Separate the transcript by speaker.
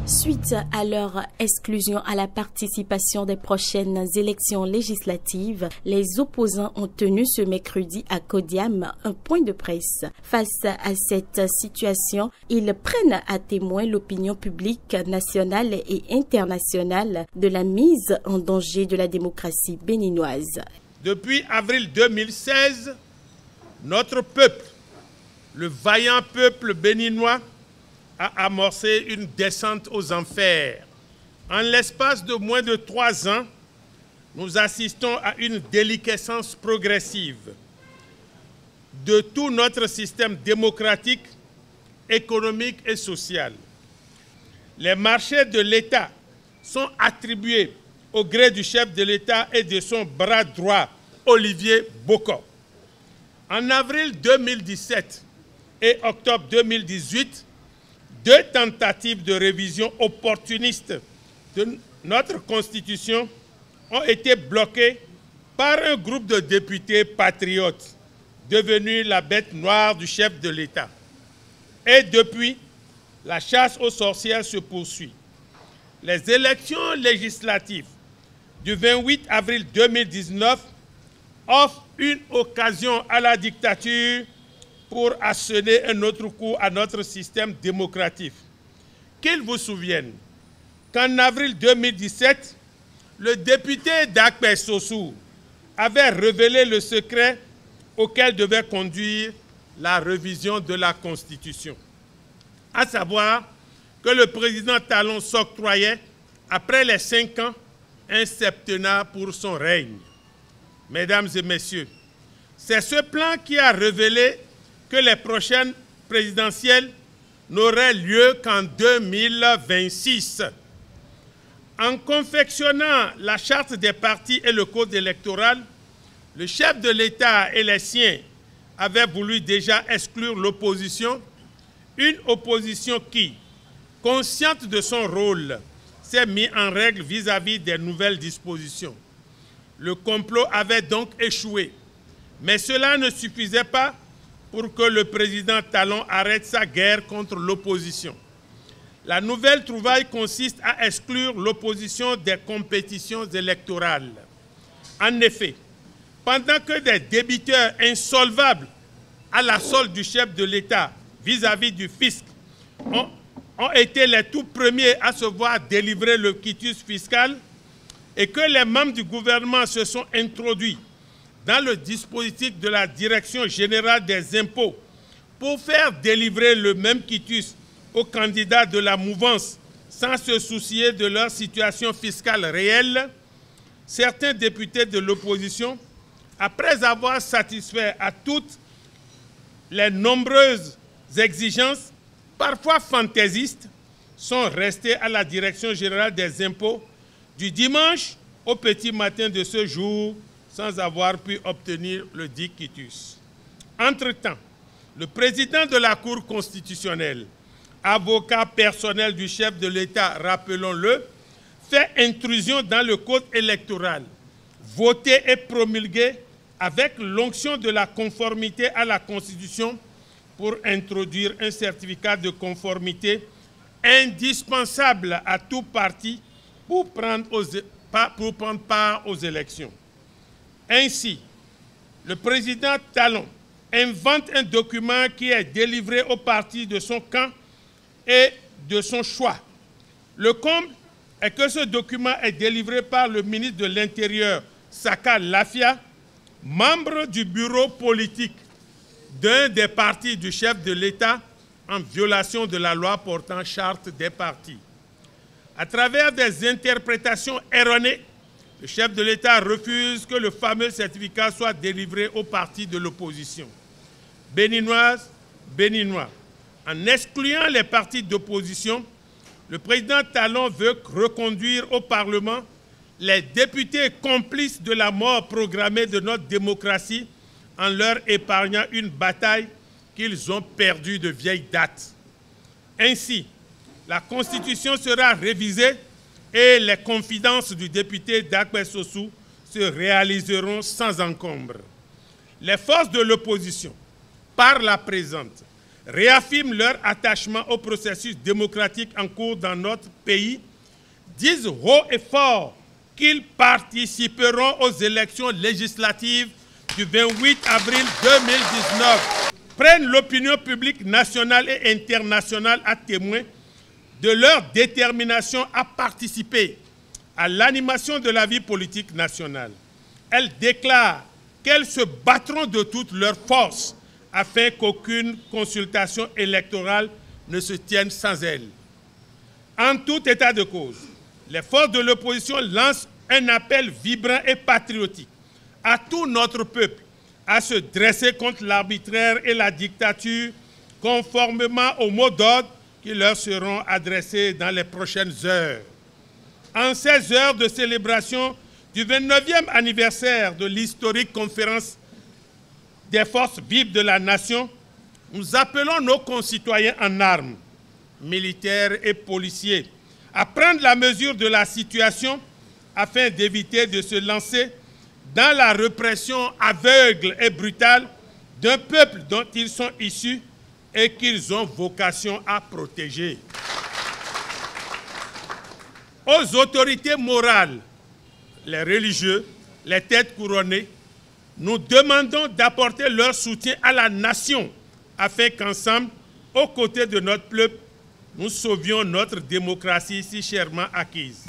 Speaker 1: Suite à leur exclusion à la participation des prochaines élections législatives, les opposants ont tenu ce mercredi à Kodiam un point de presse. Face à cette situation, ils prennent à témoin l'opinion publique nationale et internationale de la mise en danger de la démocratie béninoise.
Speaker 2: Depuis avril 2016, notre peuple, le vaillant peuple béninois, a amorcé une descente aux enfers. En l'espace de moins de 3 ans, nous assistons à une déliquescence progressive de tout notre système démocratique, économique et social. Les marchés de l'État sont attribués au gré du chef de l'État et de son bras droit, Olivier Boko. En avril 2017 et octobre 2018, 2 tentatives de révision opportuniste de notre Constitution ont été bloquées par un groupe de députés patriotes, devenus la bête noire du chef de l'État. Et depuis, la chasse aux sorcières se poursuit. Les élections législatives du 28 avril 2019 offrent une occasion à la dictature pour asséner un autre coup à notre système démocratique. Qu'ils vous souviennent qu'en avril 2017, le député Dakpe Sossou avait révélé le secret auquel devait conduire la révision de la Constitution. À savoir que le président Talon s'octroyait, après les 5 ans, un septennat pour son règne. Mesdames et messieurs, c'est ce plan qui a révélé que les prochaines présidentielles n'auraient lieu qu'en 2026. En confectionnant la charte des partis et le code électoral, le chef de l'État et les siens avaient voulu déjà exclure l'opposition, une opposition qui, consciente de son rôle, s'est mise en règle vis-à-vis des nouvelles dispositions. Le complot avait donc échoué, mais cela ne suffisait pas pour que le président Talon arrête sa guerre contre l'opposition. La nouvelle trouvaille consiste à exclure l'opposition des compétitions électorales. En effet, pendant que des débiteurs insolvables à la solde du chef de l'État vis-à-vis du fisc ont été les tout premiers à se voir délivrer le quitus fiscal et que les membres du gouvernement se sont introduits dans le dispositif de la Direction générale des impôts pour faire délivrer le même quitus aux candidats de la mouvance sans se soucier de leur situation fiscale réelle, certains députés de l'opposition, après avoir satisfait à toutes les nombreuses exigences, parfois fantaisistes, sont restés à la Direction générale des impôts du dimanche au petit matin de ce jour, sans avoir pu obtenir le dit quitus. Entre-temps, le président de la Cour constitutionnelle, avocat personnel du chef de l'État, rappelons-le, fait intrusion dans le code électoral, voté et promulgué avec l'onction de la conformité à la Constitution pour introduire un certificat de conformité indispensable à tout parti pour prendre part aux élections. Ainsi, le président Talon invente un document qui est délivré aux partis de son camp et de son choix. Le comble est que ce document est délivré par le ministre de l'Intérieur, Saka Lafia, membre du bureau politique d'un des partis du chef de l'État en violation de la loi portant charte des partis. À travers des interprétations erronées, le chef de l'État refuse que le fameux certificat soit délivré aux partis de l'opposition. Béninoises, Béninois, en excluant les partis d'opposition, le président Talon veut reconduire au Parlement les députés complices de la mort programmée de notre démocratie en leur épargnant une bataille qu'ils ont perdue de vieille date. Ainsi, la Constitution sera révisée et les confidences du député Dakwe Sossou se réaliseront sans encombre. Les forces de l'opposition, par la présente, réaffirment leur attachement au processus démocratique en cours dans notre pays, disent haut et fort qu'ils participeront aux élections législatives du 28 avril 2019, prennent l'opinion publique nationale et internationale à témoin de leur détermination à participer à l'animation de la vie politique nationale. Elles déclarent qu'elles se battront de toutes leurs forces afin qu'aucune consultation électorale ne se tienne sans elles. En tout état de cause, les forces de l'opposition lancent un appel vibrant et patriotique à tout notre peuple à se dresser contre l'arbitraire et la dictature conformément aux mots d'ordre qui leur seront adressés dans les prochaines heures. En ces heures de célébration du 29e anniversaire de l'historique conférence des forces vives de la nation, nous appelons nos concitoyens en armes, militaires et policiers, à prendre la mesure de la situation afin d'éviter de se lancer dans la répression aveugle et brutale d'un peuple dont ils sont issus et qu'ils ont vocation à protéger. Aux autorités morales, les religieux, les têtes couronnées, nous demandons d'apporter leur soutien à la nation afin qu'ensemble, aux côtés de notre peuple, nous sauvions notre démocratie si chèrement acquise.